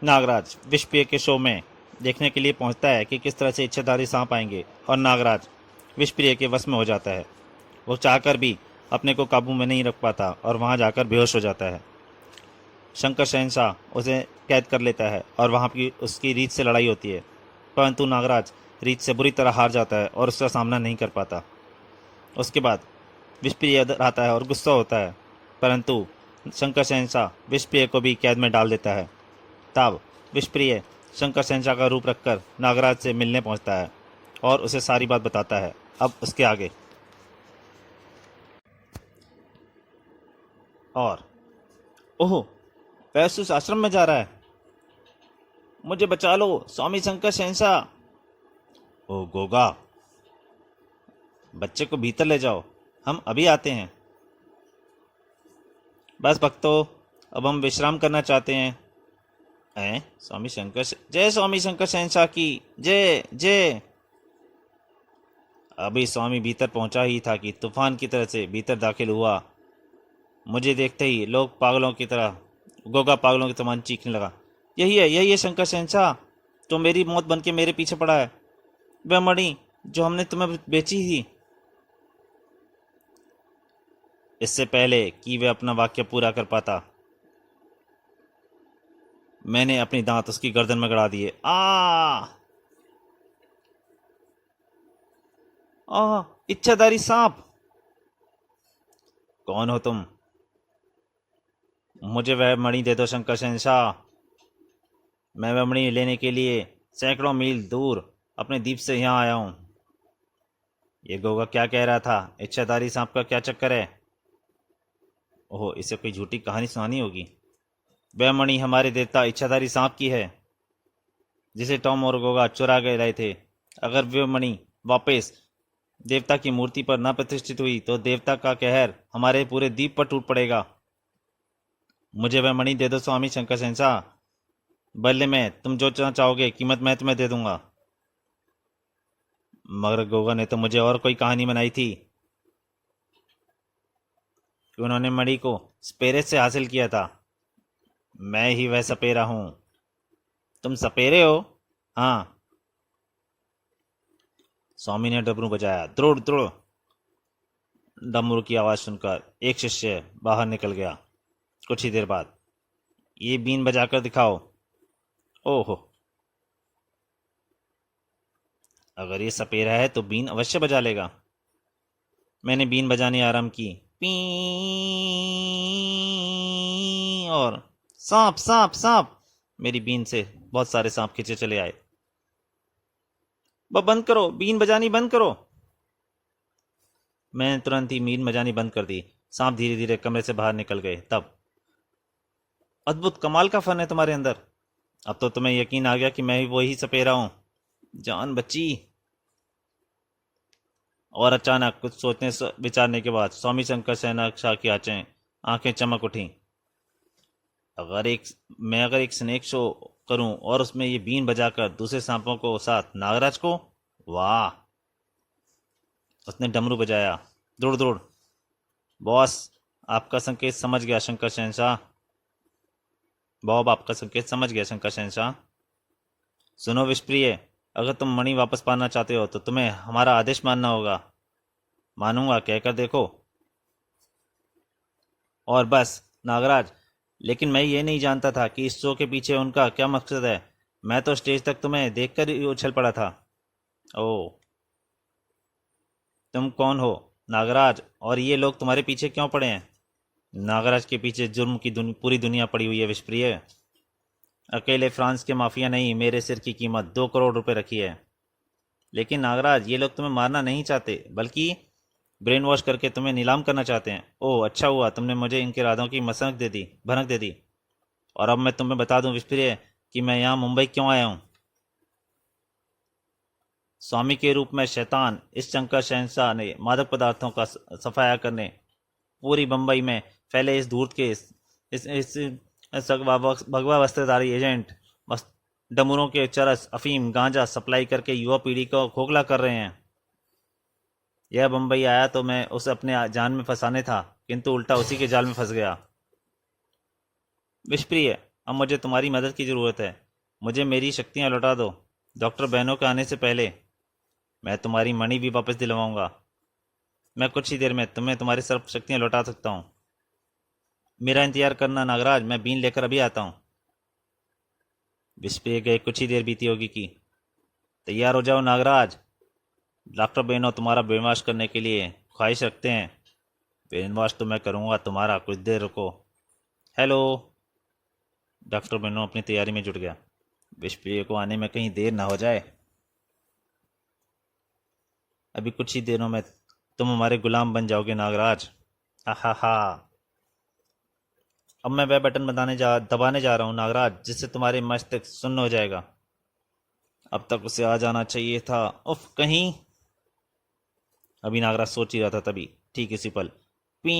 नागराज विषप्रिय के शो में देखने के लिए पहुंचता है कि किस तरह से इच्छाधारी सांप आएंगे और नागराज विषप्रिय के वश में हो जाता है। वो चाहकर भी अपने को काबू में नहीं रख पाता और वहां जाकर बेहोश हो जाता है। शंकर शहनशाह उसे कैद कर लेता है और वहां की उसकी रीत से लड़ाई होती है, परंतु नागराज रीत से बुरी तरह हार जाता है और उसका सामना नहीं कर पाता। उसके बाद विषप्रिय आता है और गुस्सा होता है, परंतु शंकर शहनशाह विषप्रिय को भी कैद में डाल देता है। तब विषप्रिय शंकर शहनशाह का रूप रखकर नागराज से मिलने पहुंचता है और उसे सारी बात बताता है। अब उसके आगे और ओह, वैसे उस आश्रम में जा रहा है। मुझे बचा लो स्वामी शंकर शहनशाह। ओ गोगा, बच्चे को भीतर ले जाओ, हम अभी आते हैं। बस भक्तों, अब हम विश्राम करना चाहते हैं। स्वामी शंकर जय स्वामी शंकर शहनशाह की जय जय। अभी स्वामी भीतर पहुंचा ही था कि तूफान की तरह से भीतर दाखिल हुआ। मुझे देखते ही लोग पागलों की तरह, गोगा पागलों की समान चीखने लगा। यही है शंकर शहनशाह, तो मेरी मौत बन के मेरे पीछे पड़ा है। वह मणि जो हमने तुम्हें बेची थी। इससे पहले कि वह अपना वाक्य पूरा कर पाता, मैंने अपनी दांत उसकी गर्दन में गड़ा दिए। इच्छाधारी सांप, कौन हो तुम? मुझे वह मणि दे दो शंकर शहनशाह। मैं वह मणि लेने के लिए सैकड़ों मील दूर अपने द्वीप से यहाँ आया हूँ। ये गोगा क्या कह रहा था? इच्छाधारी सांप का क्या चक्कर है? ओह, इसे कोई झूठी कहानी सुनानी होगी। वह मणि हमारे देवता इच्छाधारी सांप की है, जिसे टॉम और गोगा चुरा के लाए थे। अगर वह मणि वापस देवता की मूर्ति पर न प्रतिष्ठित हुई तो देवता का कहर हमारे पूरे द्वीप पर टूट पड़ेगा। मुझे वह मणि दे दो स्वामी शंकर शहनशाह। बदले में तुम जो चाहोगे कीमत मैं तुम्हें दे दूंगा। मगर गोगा ने तो मुझे और कोई कहानी बनाई थी कि उन्होंने मणि को सपेरे से हासिल किया था। मैं ही वह सपेरा हूं। तुम सपेरे हो? हाँ। स्वामी ने डमरू बजाया। द्रोड़ द्रोड़। डमरू की आवाज सुनकर एक शिष्य बाहर निकल गया। कुछ ही देर बाद, ये बीन बजाकर दिखाओ। ओहो, अगर ये सपेरा है तो बीन अवश्य बजा लेगा। मैंने बीन बजानी आरंभ की। पी, और सांप सांप सांप। मेरी बीन से बहुत सारे सांप खींचे चले आए। बंद करो, बीन बजानी बंद करो। मैंने तुरंत ही बीन बजानी बंद कर दी। सांप धीरे धीरे कमरे से बाहर निकल गए। तब, अद्भुत कमाल का फन है तुम्हारे अंदर। अब तो तुम्हें यकीन आ गया कि मैं ही वही सपेरा हूं। जान बची। और अचानक कुछ सोचने विचारने के बाद स्वामी शंकर शहनशाह की आंखें चमक उठी। अगर एक स्नेक शो करूं और उसमें ये बीन बजाकर दूसरे सांपों को साथ नागराज को, वाह। उसने डमरू बजाया। दौड़ दौड़। बॉस, आपका संकेत समझ गया शंकर शहनशाह। बॉब आपका संकेत समझ गया शंकर शहनशाह। सुनो विषप्रिय, अगर तुम मणि वापस पाना चाहते हो तो तुम्हें हमारा आदेश मानना होगा। मानूंगा, कहकर देखो। और बस नागराज, लेकिन मैं ये नहीं जानता था कि इस शो के पीछे उनका क्या मकसद है। मैं तो स्टेज तक तुम्हें देखकर ही उछल पड़ा था। ओह, तुम कौन हो नागराज, और ये लोग तुम्हारे पीछे क्यों पड़े हैं? नागराज के पीछे जुर्म की पूरी दुनिया पड़ी हुई है विषप्रिय। अकेले फ्रांस के माफिया नहीं, मेरे सिर की कीमत 2 करोड़ रुपए रखी है। लेकिन नागराज, ये लोग तुम्हें मारना नहीं चाहते, बल्कि ब्रेन वॉश करके तुम्हें नीलाम करना चाहते हैं। ओह, अच्छा हुआ तुमने मुझे इनके इरादों की भनक दे दी। और अब मैं तुम्हें बता दूं विषप्रिय कि मैं यहाँ मुंबई क्यों आया हूँ। स्वामी के रूप में शैतान इस शंकर शहनशाह ने मादक पदार्थों का सफाया करने पूरी बंबई में फैले इस धूर्त के भगवा वस्त्रधारी एजेंट डमरों के चरस, अफीम, गांजा सप्लाई करके युवा पीढ़ी को खोखला कर रहे हैं। यह बंबई आया तो मैं उसे अपने जान में फंसाने था, किंतु उल्टा उसी के जाल में फंस गया। विषप्रिय, अब मुझे तुम्हारी मदद की ज़रूरत है। मुझे मेरी शक्तियाँ लौटा दो। डॉक्टर बहनों के आने से पहले मैं तुम्हारी मणि भी वापस दिलवाऊंगा। मैं कुछ ही देर में तुम्हें तुम्हारी सर्व शक्तियाँ लौटा सकता हूँ। मेरा इंतजार करना नागराज, मैं बीन लेकर अभी आता हूँ। विस्पे गए कुछ ही देर बीती होगी कि तैयार हो जाओ नागराज। डॉक्टर बेनो तुम्हारा ब्रेनवॉश करने के लिए ख्वाहिश रखते हैं। ब्रेनवॉश तो मैं करूँगा तुम्हारा, कुछ देर रुको। हेलो। डॉक्टर बेनो अपनी तैयारी में जुट गया। विस्प्रिय को आने में कहीं देर ना हो जाए। अभी कुछ ही देरों में तुम हमारे गुलाम बन जाओगे नागराज। हा हा हा। अब मैं वह बटन दबाने जा रहा हूँ नागराज, जिससे तुम्हारे मस्तिष्क सुन्न हो जाएगा। अब तक उसे आ जाना चाहिए था। उफ, कहीं। अभी नागराज सोच ही रहा था, तभी ठीक इसी पल पी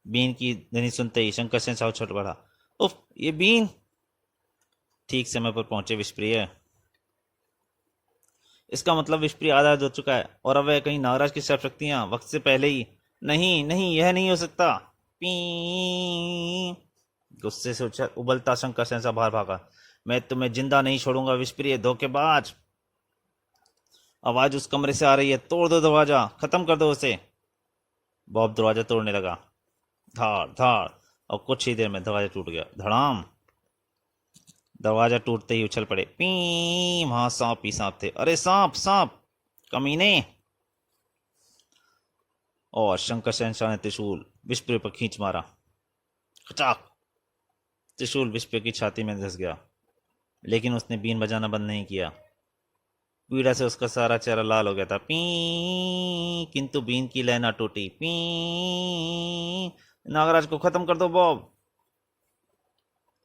बीन की ध्वनि सुनते ही शंकर सेन साहब छट पड़ा। उफ, ये बीन। ठीक समय पर पहुंचे विष्प्रिय। इसका मतलब विष्प्रिय आधा हो चुका है और अब वह कहीं नागराज की सर्व शक्तियां वक्त से पहले ही। नहीं नहीं, यह नहीं हो सकता। पी गुस्से से उबलता शंकर सेन साहब बाहर भागा। मैं तुम्हें जिंदा नहीं छोड़ूंगा विष्प्रिय धोखेबाज। आवाज उस कमरे से आ रही है। तोड़ दो दरवाजा, खत्म कर दो उसे। बॉब दरवाजा तोड़ने लगा। धाड़ धाड़। और कुछ ही देर में दरवाजा टूट गया। धड़ाम। दरवाजा टूटते ही उछल पड़े। पी वहां सांप ही सांप थे। अरे सांप सांप, कमीने। और शंकर शहनशाह ने त्रिशूल विस्पे पर खींच मारा। खचाक। त्रिशूल विस्पे की छाती में धस गया, लेकिन उसने बीन बजाना बंद नहीं किया। पीड़ा से उसका सारा चेहरा लाल हो गया था। पी किंतु बीन की लय ना टूटी। पी नागराज को खत्म कर दो बॉब।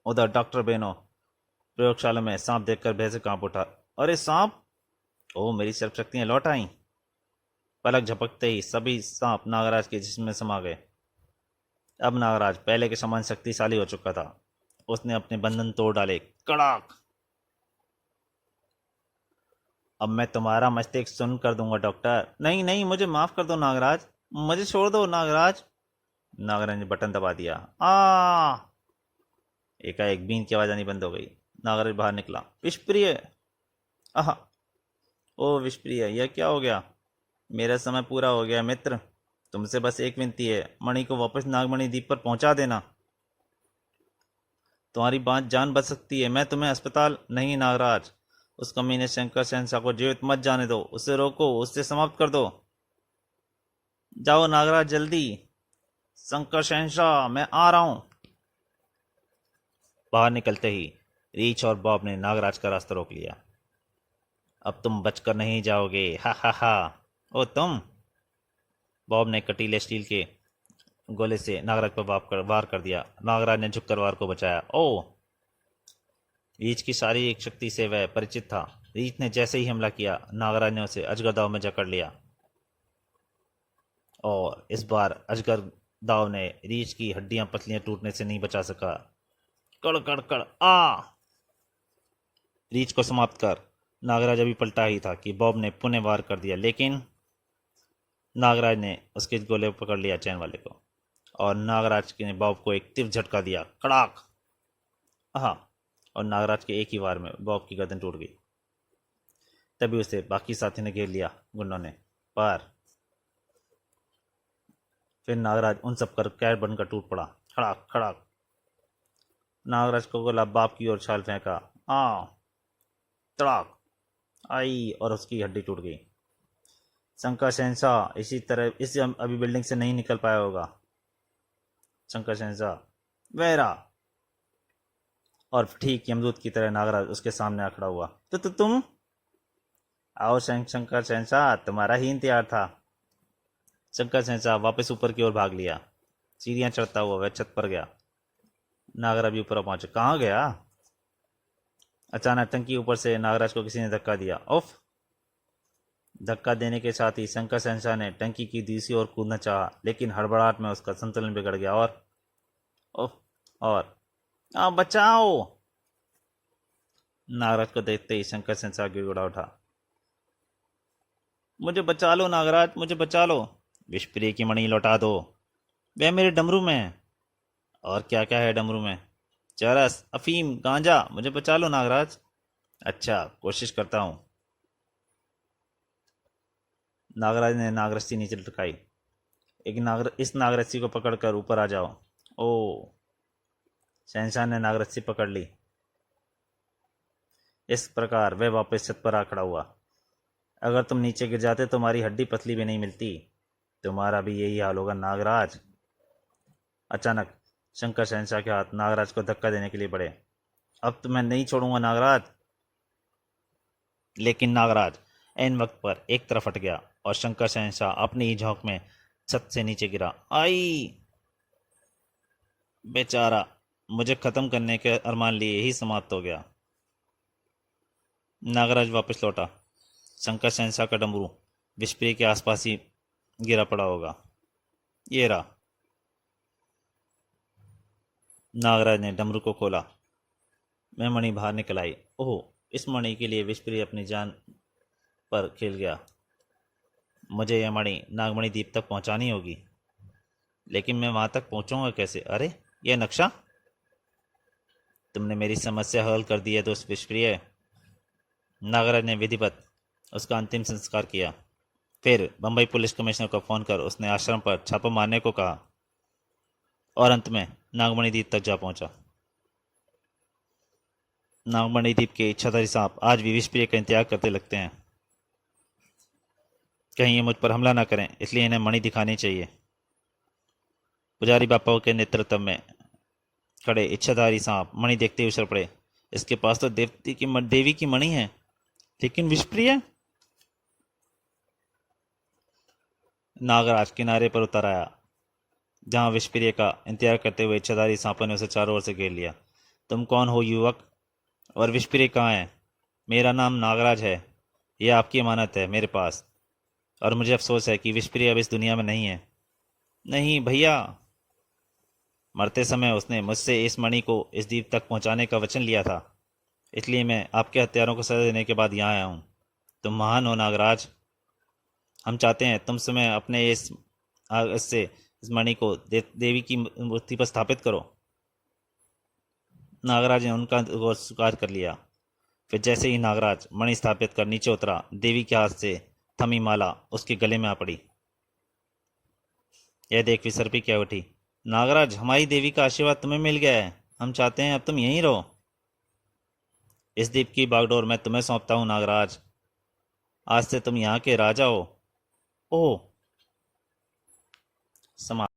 उधर डॉक्टर बेनो प्रयोगशाला में सांप देखकर भय से कांप उठा। अरे सांप। ओ, मेरी सर्व शक्तियां लौट आई। पलक झपकते ही सभी सांप नागराज के जिस्म में समा गए। अब नागराज पहले के समान शक्तिशाली हो चुका था। उसने अपने बंधन तोड़ डाले। कड़ाक। अब मैं तुम्हारा मस्तिष्क सुन्न कर दूंगा डॉक्टर। नहीं नहीं, मुझे माफ कर दो नागराज, मुझे छोड़ दो नागराज। नागराज ने बटन दबा दिया। एकाएक बीन की आवाज आनी बंद हो गई। नागराज बाहर निकला। विषप्रिय। आह। ओ विषप्रिय, यह क्या हो गया? मेरा समय पूरा हो गया मित्र। तुमसे बस एक विनती है, मणि को वापस नागमणि द्वीप पर पहुंचा देना। तुम्हारी बात जान बच सकती है। मैं तुम्हें अस्पताल नहीं नागराज। उस कमीने शंकर शहनशाह को जीवित मत जाने दो। उसे रोको, उससे समाप्त कर दो। जाओ नागराज जल्दी। शंकर शहनशाह, मैं आ रहा हूं। बाहर निकलते ही रीच और बॉब ने नागराज का रास्ता रोक लिया। अब तुम बचकर नहीं जाओगे। हा हा हा। ओ तुम। बॉब ने कटीले स्टील के गोले से नागराज पर वार कर दिया। नागराज ने झुककर वार को बचाया। ओ। रीछ की शारीरिक शक्ति से वह परिचित था। रीछ ने जैसे ही हमला किया, नागराज ने उसे अजगर दाव में जकड़ लिया। और इस बार अजगर दाव ने रीछ की हड्डियां पतलियां टूटने से नहीं बचा सका। कड़ कड़ कड़ आ। रीछ को समाप्त कर नागराज अभी पलटा ही था कि बॉब ने पुनः वार कर दिया, लेकिन नागराज ने उसके गोले पकड़ लिया चैन वाले को, और नागराज ने बॉब को एक तीव्र झटका दिया। कड़ाक। आहा। और नागराज के एक ही वार में बॉब की गर्दन टूट गई। तभी उसे बाकी साथी ने घेर लिया गुंडों ने। पर फिर नागराज उन सब कर कैद बनकर टूट पड़ा। खड़ाक खड़ाक। नागराज को गोला बाप की ओर छाल फेंका। तड़ाक। आई और उसकी हड्डी टूट गई। शंकर शहनशाह इसी तरह इस अभी बिल्डिंग से नहीं निकल पाया होगा। शंकर शहनशाह वेरा। और ठीक यमदूत की तरह नागराज उसके सामने आ खड़ा हुआ। तो तुम आओ शंकर शहनशाह, तुम्हारा ही इंतजार था। शंकर शहनशाह वापस ऊपर की ओर भाग लिया। सीढ़ियां चढ़ता हुआ वह छत पर गया। नागराज भी ऊपर पहुंचे। कहाँ गया? अचानक टंकी ऊपर से नागराज को किसी ने धक्का दिया। उफ। धक्का देने के साथ ही शंकर शहनशाह ने टंकी की दूसरी ओर कूदना चाहा, लेकिन हड़बड़ाहट में उसका संतुलन बिगड़ गया और उफ। और बचाओ। नागराज को देखते ही शंकर शहनशाह गिड़गिड़ा उठा। मुझे बचा लो नागराज, मुझे बचा लो। विषप्रिय की मणि लौटा दो। वह मेरे डमरू में है। और क्या क्या है डमरू में? चरस, अफीम, गांजा, मुझे बचा लो नागराज। अच्छा, कोशिश करता हूँ। नागराज ने नागरस्सी नीचे लटकाई। इस नागरस्सी को पकड़कर ऊपर आ जाओ। ओ। शहनशाह ने नागरस्सी पकड़ ली। इस प्रकार वह वापस छत पर आ खड़ा हुआ। अगर तुम नीचे गिर जाते तो तुम्हारी हड्डी पतली भी नहीं मिलती। तुम्हारा भी यही हाल होगा नागराज। अचानक शंकर शहनशाह के हाथ नागराज को धक्का देने के लिए बढ़े। अब तो मैं नहीं छोड़ूंगा नागराज। लेकिन नागराज ऐन वक्त पर एक तरफ हट गया और शंकर शहनशाह अपनी ही झोंक में छत से नीचे गिरा। आई। बेचारा, मुझे खत्म करने के अरमान लिए ही समाप्त हो गया। नागराज वापस लौटा। शंकर शहनशाह का डमरू विषप्रिय के आसपास ही गिरा पड़ा होगा। ये रहा। नागराज ने डमरू को खोला। मैं मणि बाहर निकल आई। ओह, इस मणि के लिए विषप्रिय अपनी जान पर खेल गया। मुझे यह मणि नागमणि द्वीप तक पहुंचानी होगी। लेकिन मैं वहां तक पहुंचूंगा कैसे? अरे, यह नक्शा! तुमने मेरी समस्या हल कर दी है दोस्त विषप्रिय। नागराज ने विधिवत उसका अंतिम संस्कार किया। फिर बंबई पुलिस कमिश्नर को फोन कर उसने आश्रम पर छापा मारने को कहा और अंत में नागमणि द्वीप तक जा पहुंचा। नागमणि द्वीप के इच्छाधारी सांप आज भी विषप्रिय का इंतजार करते लगते हैं। कहीं ये मुझ पर हमला ना करें, इसलिए इन्हें मणि दिखानी चाहिए। पुजारी बापा के नेतृत्व में खड़े इच्छाधारी सांप मणि देखते ही उछल पड़े। इसके पास तो देवी की मणि है, लेकिन विषप्रिय? नागराज किनारे पर उतर आया, जहां विषप्रिय का इंतजार करते हुए इच्छाधारी सांपों ने उसे चारों ओर से घेर लिया। तुम कौन हो युवक? और विषप्रिय कहाँ है? मेरा नाम नागराज है। यह आपकी अमानत है मेरे पास। और मुझे अफसोस है कि विषप्रिय अब इस दुनिया में नहीं है। नहीं भैया। मरते समय उसने मुझसे इस मणि को इस द्वीप तक पहुंचाने का वचन लिया था, इसलिए मैं आपके हत्यारों को सजा देने के बाद यहाँ आया हूँ। तुम महान हो नागराज। हम चाहते हैं तुम समय अपने इससे इस मणि को देवी की मूर्ति पर स्थापित करो। नागराज ने उनका स्वीकार कर लिया। फिर जैसे ही नागराज मणि स्थापित कर नीचे उतरा, देवी के हाथ से थमी माला उसके गले में आ पड़ी। यह देख विसर्पी क्या उठी। नागराज, हमारी देवी का आशीर्वाद तुम्हें मिल गया है। हम चाहते हैं अब तुम यहीं रहो। इस द्वीप की बागडोर मैं तुम्हें सौंपता हूँ नागराज। आज से तुम यहाँ के राजा हो। ओह। समाप्त।